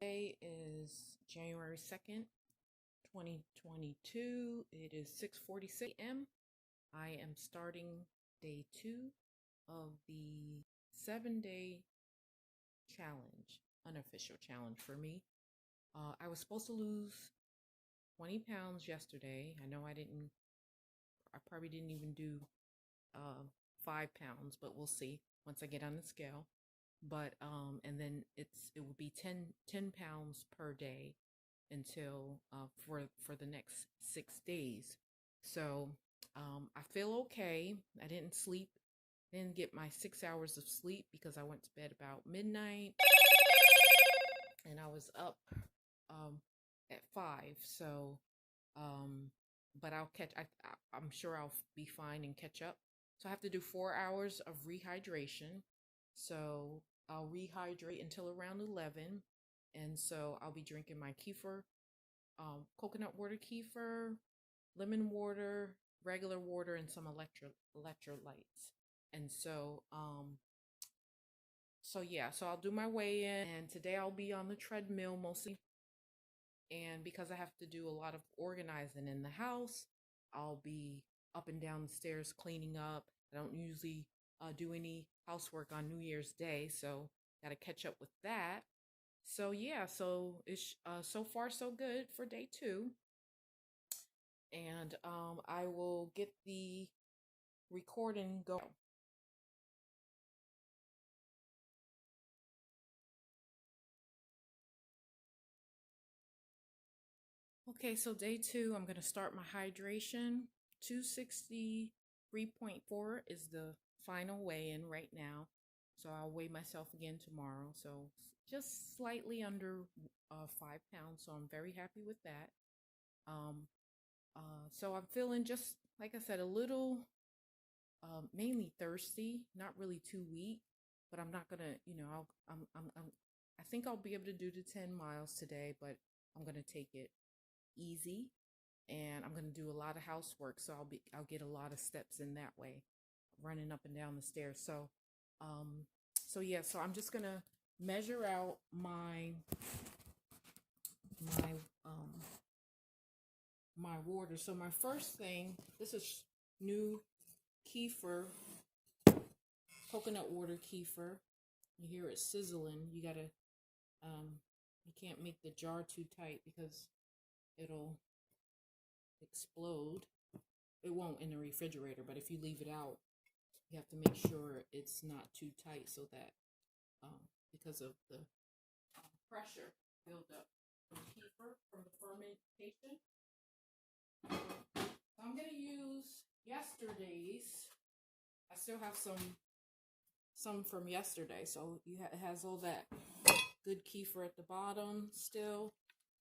Today is January 2nd, 2022. It is 6:46 a.m. I am starting day 2 of the 7-day challenge, unofficial challenge for me. I was supposed to lose 20 pounds yesterday. I probably didn't even do 5 pounds, but we'll see once I get on the scale. But and then it will be 10 pounds per day until for the next 6 days. So I feel okay. I didn't get my 6 hours of sleep because I went to bed about midnight, and I was up at 5. So but I'm sure I'll be fine and catch up. So I have to do 4 hours of rehydration. So I'll rehydrate until around 11. And so I'll be drinking my kefir, coconut water kefir, lemon water, regular water, and some electrolytes. And so so I'll do my weigh-in, and today I'll be on the treadmill mostly. And because I have to do a lot of organizing in the house, I'll be up and down the stairs cleaning up. I don't usually do any housework on New Year's Day, so got to catch up with that. So yeah, so it's so far so good for day 2, and I will get the recording going. Okay, so day 2, I'm gonna start my hydration. 263.4 is the final weigh-in right now. So I'll weigh myself again tomorrow. So just slightly under 5 pounds. So I'm very happy with that. So I'm feeling, just like I said, a little mainly thirsty, not really too weak, but I'm not gonna, I think I'll be able to do the 10 miles today, but I'm gonna take it easy, and I'm going to do a lot of housework, so I'll get a lot of steps in that way, running up and down the stairs. So so I'm just going to measure out my water. So my first thing, this is new kefir, coconut water kefir. You hear it sizzling. You gotta you can't make the jar too tight because it'll explode. It won't in the refrigerator, but if you leave it out, you have to make sure it's not too tight, so that because of the pressure buildup from kefir from the fermentation. So I'm gonna use yesterday's. I still have some from yesterday, so it has all that good kefir at the bottom still.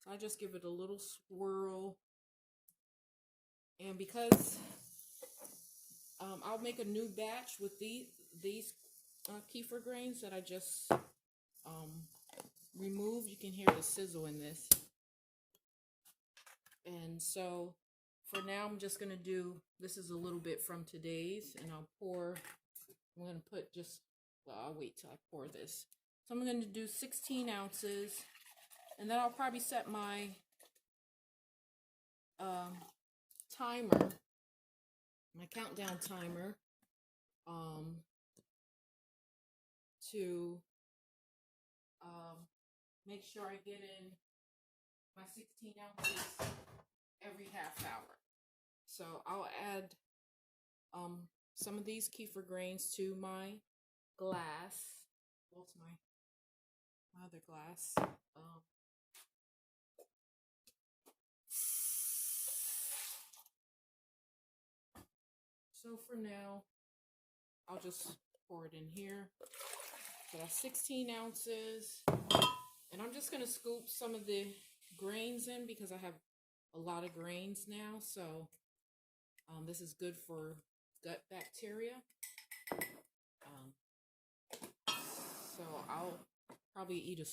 So I just give it a little swirl. And because I'll make a new batch with these kefir grains that I just removed. You can hear the sizzle in this. And so for now, I'm just going to do, this is a little bit from today's, and I'm going to put I'll wait till I pour this. So I'm going to do 16 ounces, and then I'll probably set my timer, my countdown timer, to make sure I get in my 16 ounces every half hour. So I'll add some of these kefir grains to my glass. Well, to my other glass. So for now, I'll just pour it in here. So that's 16 ounces. And I'm just going to scoop some of the grains in because I have a lot of grains now. So this is good for gut bacteria. So I'll probably eat a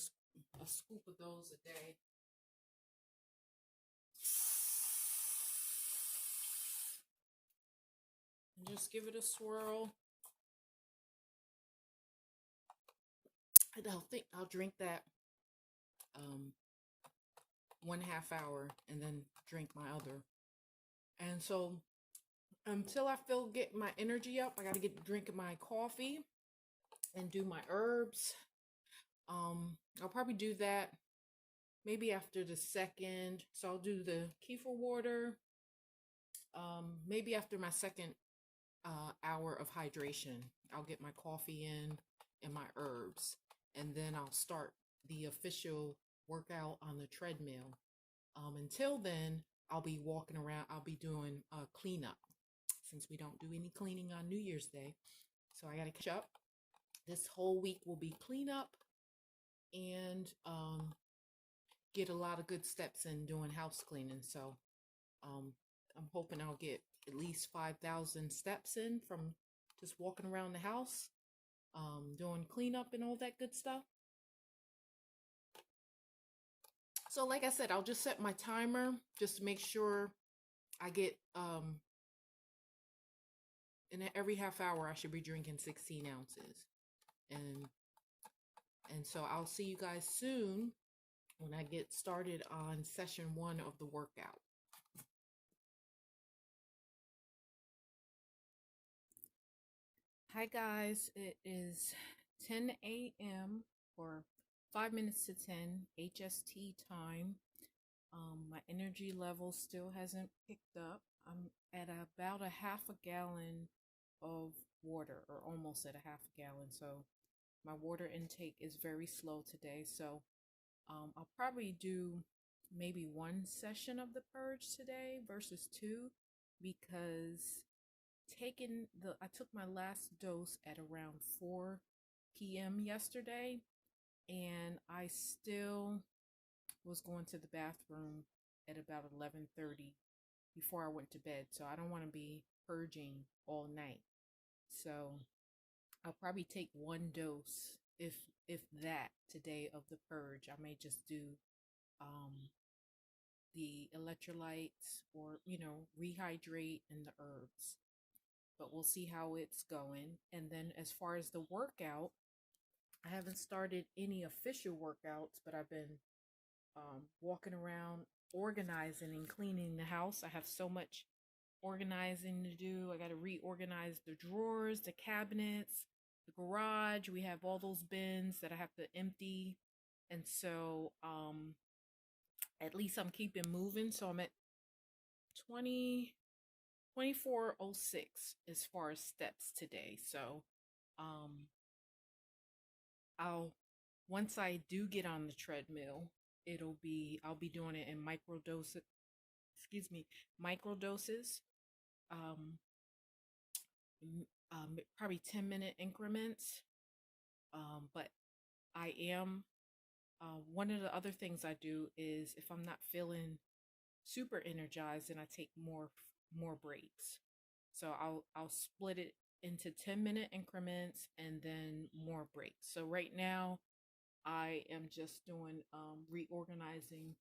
scoop of those a day. And just give it a swirl. And I'll drink that um, 1/2 hour and then drink my other. And so until I feel get my energy up, I got to get drinking my coffee and do my herbs. I'll probably do that maybe after the second. So I'll do the kefir water maybe after my second hour of hydration. I'll get my coffee in and my herbs, and then I'll start the official workout on the treadmill. Until then, I'll be walking around. I'll be doing cleanup since we don't do any cleaning on New Year's Day. So I got to catch up. This whole week will be cleanup and get a lot of good steps in doing house cleaning. So I'm hoping I'll get at least 5,000 steps in from just walking around the house, doing cleanup and all that good stuff. So like I said, I'll just set my timer just to make sure I get, and every half hour I should be drinking 16 ounces. And so I'll see you guys soon when I get started on session 1 of the workout. Hi guys, it is 10 a.m. or 5 minutes to 10 HST time. My energy level still hasn't picked up. I'm at about a half a gallon of water, or almost at a half a gallon. So my water intake is very slow today. So I'll probably do maybe 1 session of the purge today versus 2, because I took my last dose at around 4 p.m. yesterday, and I still was going to the bathroom at about 11:30 before I went to bed. So I don't want to be purging all night. So I'll probably take 1 dose, if that, today of the purge. I may just do the electrolytes, or rehydrate, and the herbs. But we'll see how it's going. And then as far as the workout, I haven't started any official workouts, but I've been walking around organizing and cleaning the house. I have so much organizing to do. I got to reorganize the drawers, the cabinets, the garage. We have all those bins that I have to empty. And so at least I'm keeping moving. So I'm at 2406 as far as steps today. So I'll once I do get on the treadmill, I'll be doing it in micro doses, probably 10-minute increments. But I am one of the other things I do is, if I'm not feeling super energized, then I take more breaks. So I'll split it into 10-minute increments and then more breaks. So right now I am just doing reorganizing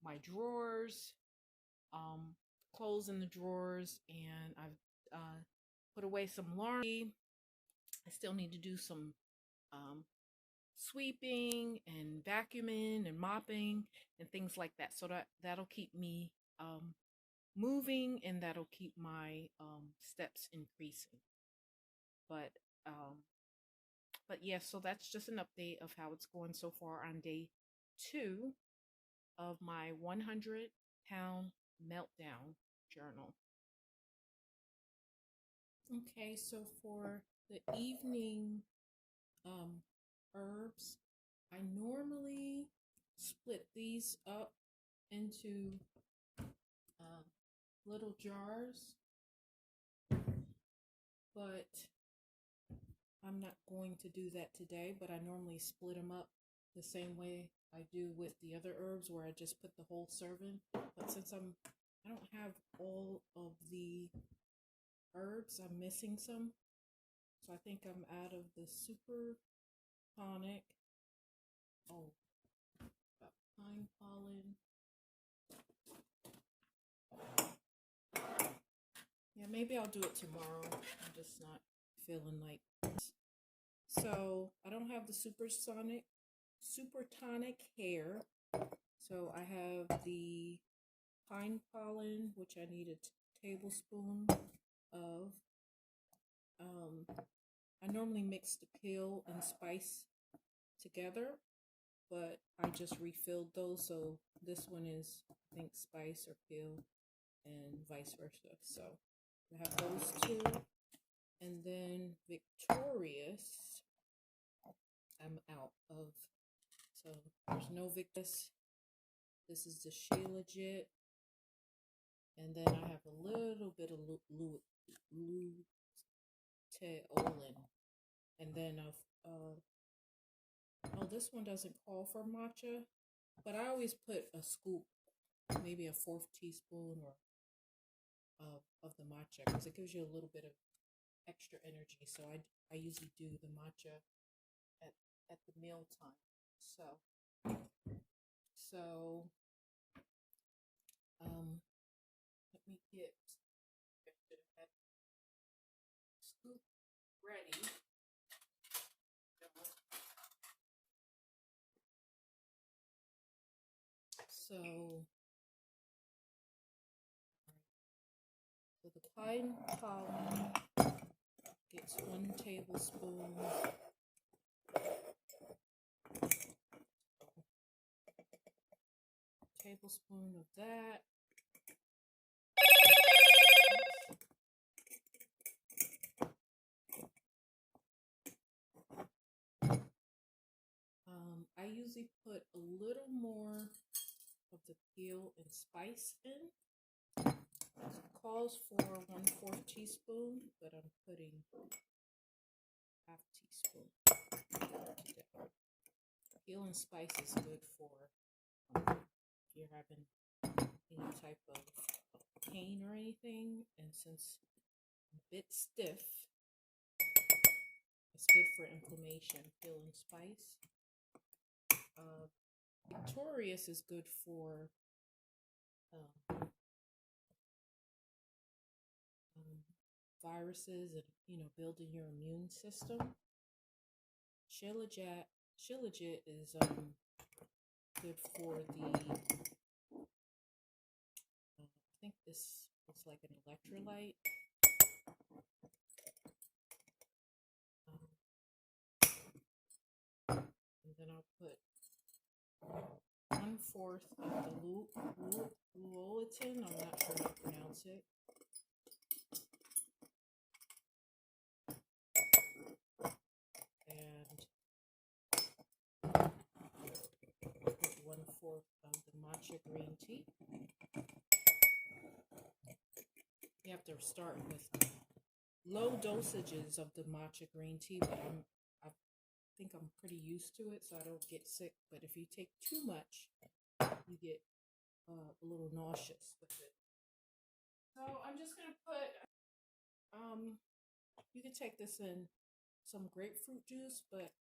my drawers, clothes in the drawers, and I've put away some laundry. I still need to do some sweeping and vacuuming and mopping and things like that. So that'll keep me moving, and that'll keep my steps increasing. But yeah, so that's just an update of how it's going so far on day 2 of my 100-pound meltdown journal. Okay, so for the evening herbs, I normally split these up into little jars, but I'm not going to do that today. But I normally split them up the same way I do with the other herbs, where I just put the whole serving. But since I don't have all of the herbs, I'm missing some. So I think I'm out of the super tonic. Oh, got pine pollen. Yeah, maybe I'll do it tomorrow. I'm just not feeling like this. So I don't have the supersonic super tonic hair. So I have the pine pollen, which I need a tablespoon of. I normally mix the peel and spice together, but I just refilled those. So this one is, I think, spice or peel and vice versa. So we have those two. And then Victorious, I'm out of. So there's no Victorious. This is the Shilajit. And then I have a little bit of Luteolin. And then oh, this one doesn't call for matcha, but I always put a scoop, maybe a fourth teaspoon or of the matcha, because it gives you a little bit of extra energy. So I usually do the matcha at the meal time. So let me get that scoop ready. So the pine pollen gets 1 tablespoon. Tablespoon of that. I usually put a little more of the peel and spice in. It calls for 1/4 teaspoon, but I'm putting 1/2 teaspoon. Peel and spice is good for if you're having any type of pain or anything, and since I'm a bit stiff, it's good for inflammation. Peel and spice. Victorious is good for viruses and building your immune system. Shilajit is good for the I think this is like an electrolyte. And then I'll put 1/4 of the Luteolin. I'm not sure how to pronounce it. And put 1/4 of the matcha green tea. You have to start with low dosages of the matcha green tea, but I think I'm pretty used to it, so I don't get sick. But if you take too much, you get a little nauseous with it. So I'm just gonna put you can take this in some grapefruit juice, but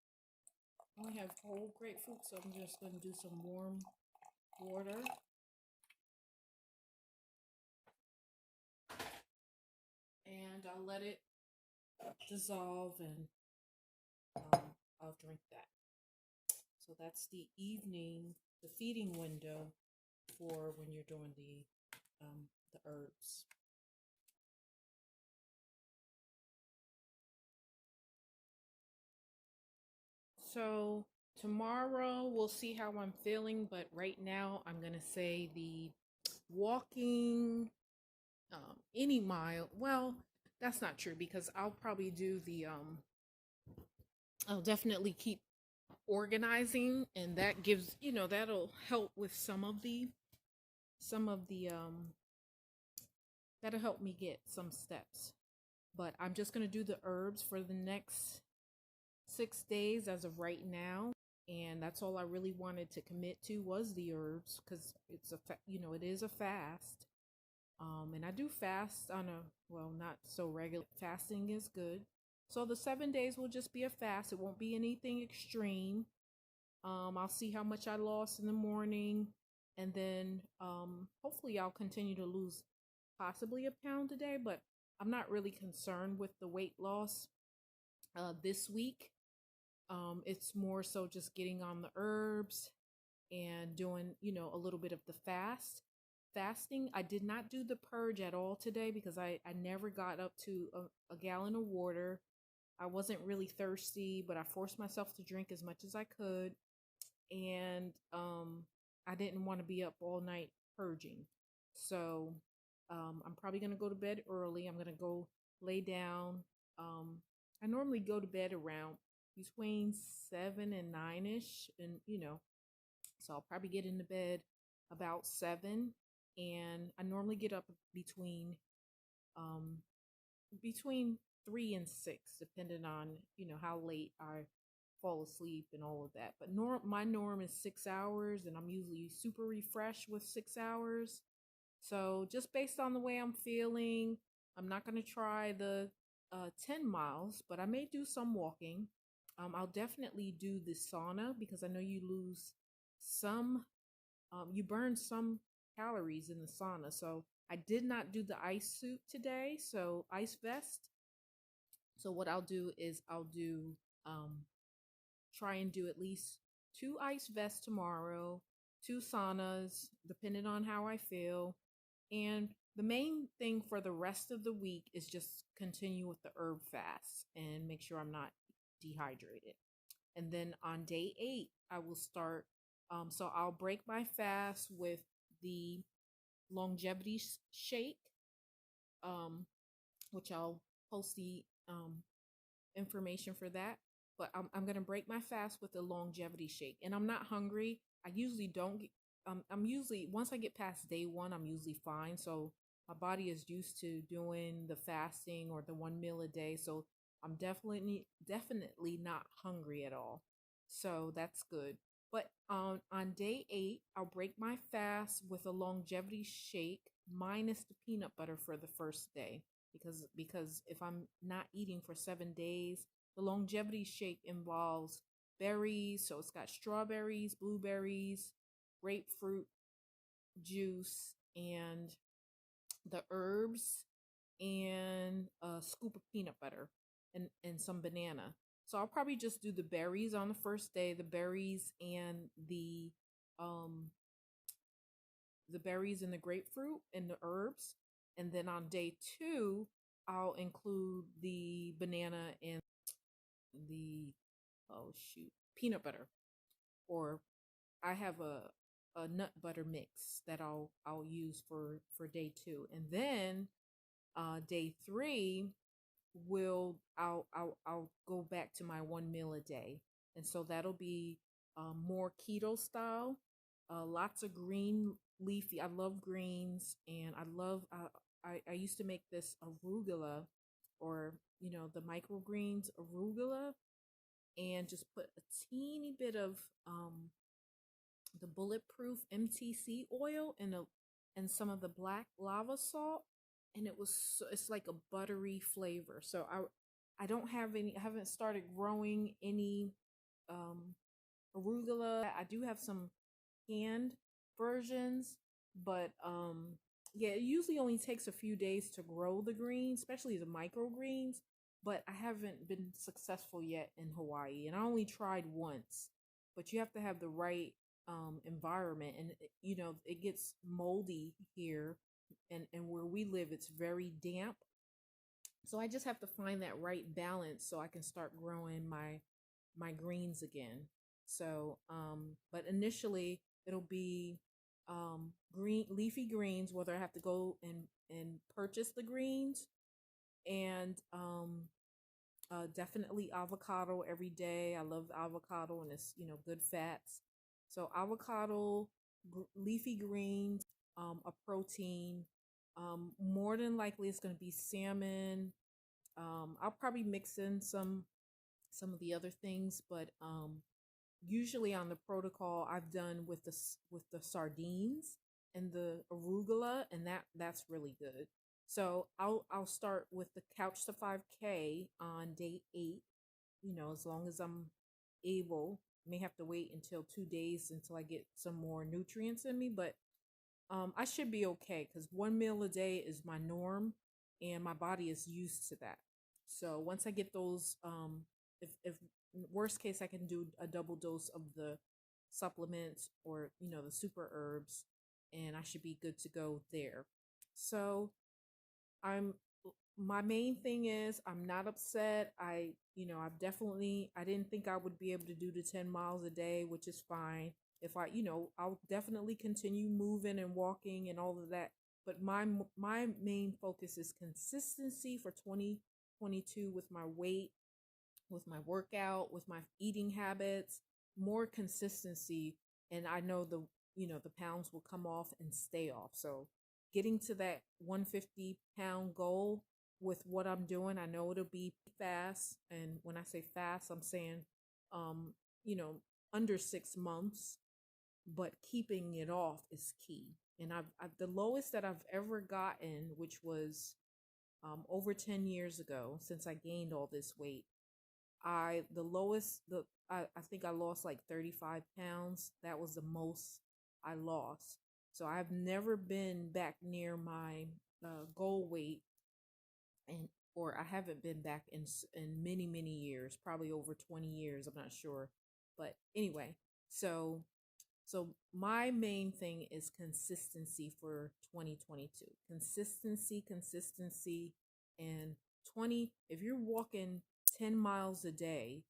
I only have whole grapefruit, so I'm just gonna do some warm water. And I'll let it dissolve, and I'll drink that. So that's the evening, the feeding window for when you're doing the herbs. So tomorrow we'll see how I'm feeling, but right now I'm gonna say the walking any mile. Well, that's not true, because I'll probably do the I'll definitely keep organizing, and that gives that'll help with some of the that'll help me get some steps. But I'm just going to do the herbs for the next 6 days as of right now, and that's all I really wanted to commit to was the herbs, because it's it is a fast. And I do fast on a, well, not so regular. Fasting is good. So the 7 days will just be a fast. It won't be anything extreme. I'll see how much I lost in the morning, and then hopefully I'll continue to lose possibly a pound a day, but I'm not really concerned with the weight loss this week. It's more so just getting on the herbs and doing, a little bit of the fasting. I did not do the purge at all today because I never got up to a gallon of water. I wasn't really thirsty, but I forced myself to drink as much as I could. And I didn't want to be up all night purging. So I'm probably going to go to bed early. I'm going to go lay down. Um, I normally go to bed around between 7 and 9 ish. And, so I'll probably get into bed about 7. And I normally get up um, between 3 and 6, depending on, how late I fall asleep and all of that. But my norm is 6 hours, and I'm usually super refreshed with 6 hours. So just based on the way I'm feeling, I'm not going to try the 10 miles, but I may do some walking. I'll definitely do the sauna because I know you lose some, you burn some calories in the sauna. So I did not do the ice suit today, so ice vest. So what I'll do is I'll do try and do at least 2 ice vests tomorrow, 2 saunas, depending on how I feel. And the main thing for the rest of the week is just continue with the herb fast and make sure I'm not dehydrated. And then on day 8, I will start. So I'll break my fast with the longevity shake, um, which I'll post the information for that. But I'm gonna break my fast with the longevity shake, and I'm not hungry. I usually don't get. I'm usually once I get past day 1, I'm usually fine. So my body is used to doing the fasting or the 1 meal a day. So I'm definitely not hungry at all. So that's good. But on day 8, I'll break my fast with a longevity shake minus the peanut butter for the first day because if I'm not eating for 7 days, the longevity shake involves berries. So it's got strawberries, blueberries, grapefruit juice, and the herbs, and a scoop of peanut butter, and some banana. So I'll probably just do the berries on the first day, the berries and um the berries and the grapefruit and the herbs. And then on day 2, I'll include the banana and the oh shoot, peanut butter. Or I have a nut butter mix that I'll use for day 2. And then day 3 will I'll go back to my 1 meal a day. And so that'll be more keto style. Lots of green leafy. I love greens, and I love I used to make this arugula, or the microgreens arugula, and just put a teeny bit of the bulletproof MTC oil and some of the black lava salt, and it's like a buttery flavor. So I don't have any. I haven't started growing any um arugula. I do have some canned versions, but yeah, it usually only takes a few days to grow the greens, especially the microgreens. But I haven't been successful yet in Hawaii, and I only tried once. But you have to have the right environment, and it gets moldy here, and where we live, it's very damp. So I just have to find that right balance so I can start growing my greens again. So, but initially it'll be green leafy greens, whether I have to go and purchase the greens, and definitely avocado every day. I love avocado, and it's good fats. So avocado, leafy greens, a protein. More than likely it's going to be salmon. I'll probably mix in some of the other things, but usually on the protocol I've done with the sardines and the arugula, and that's really good. So I'll start with the Couch to 5K on day 8. As long as I'm able. May have to wait until 2 days until I get some more nutrients in me, but I should be okay because 1 meal a day is my norm, and my body is used to that. So once I get those if worst case, I can do a double dose of the supplements or, the super herbs, and I should be good to go there. So I'm my main thing is I'm not upset. I didn't think I would be able to do the 10 miles a day, which is fine. If I'll definitely continue moving and walking and all of that. But my main focus is consistency for 2022 with my weight, with my workout, with my eating habits, more consistency, and I know the pounds will come off and stay off. So getting to that 150-pound goal with what I'm doing, I know it'll be fast. And when I say fast, I'm saying um, you know, under 6 months, but keeping it off is key. And I've the lowest that I've ever gotten, which was over 10 years ago, since I gained all this weight, I think I lost like 35 pounds. That was the most I lost. So I've never been back near my goal weight, and or I haven't been back in many years, probably over 20 years. I'm not sure, but anyway, so so my main thing is consistency for 2022. Consistency, and 20. If you're walking 10 miles a day,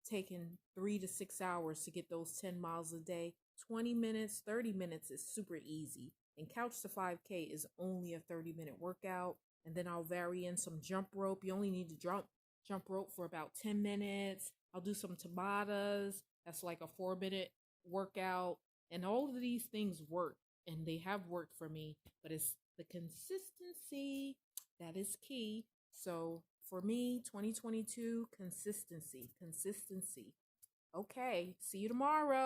taking 3 to 6 hours to get those 10 miles a day, 20 minutes, 30 minutes is super easy. And Couch to 5K is only a 30-minute workout. And then I'll vary in some jump rope. You only need to jump rope for about 10 minutes. I'll do some Tabatas. That's like a 4-minute workout. And all of these things work, and they have worked for me, but it's the consistency that is key. So for me, 2022, consistency. Okay, see you tomorrow.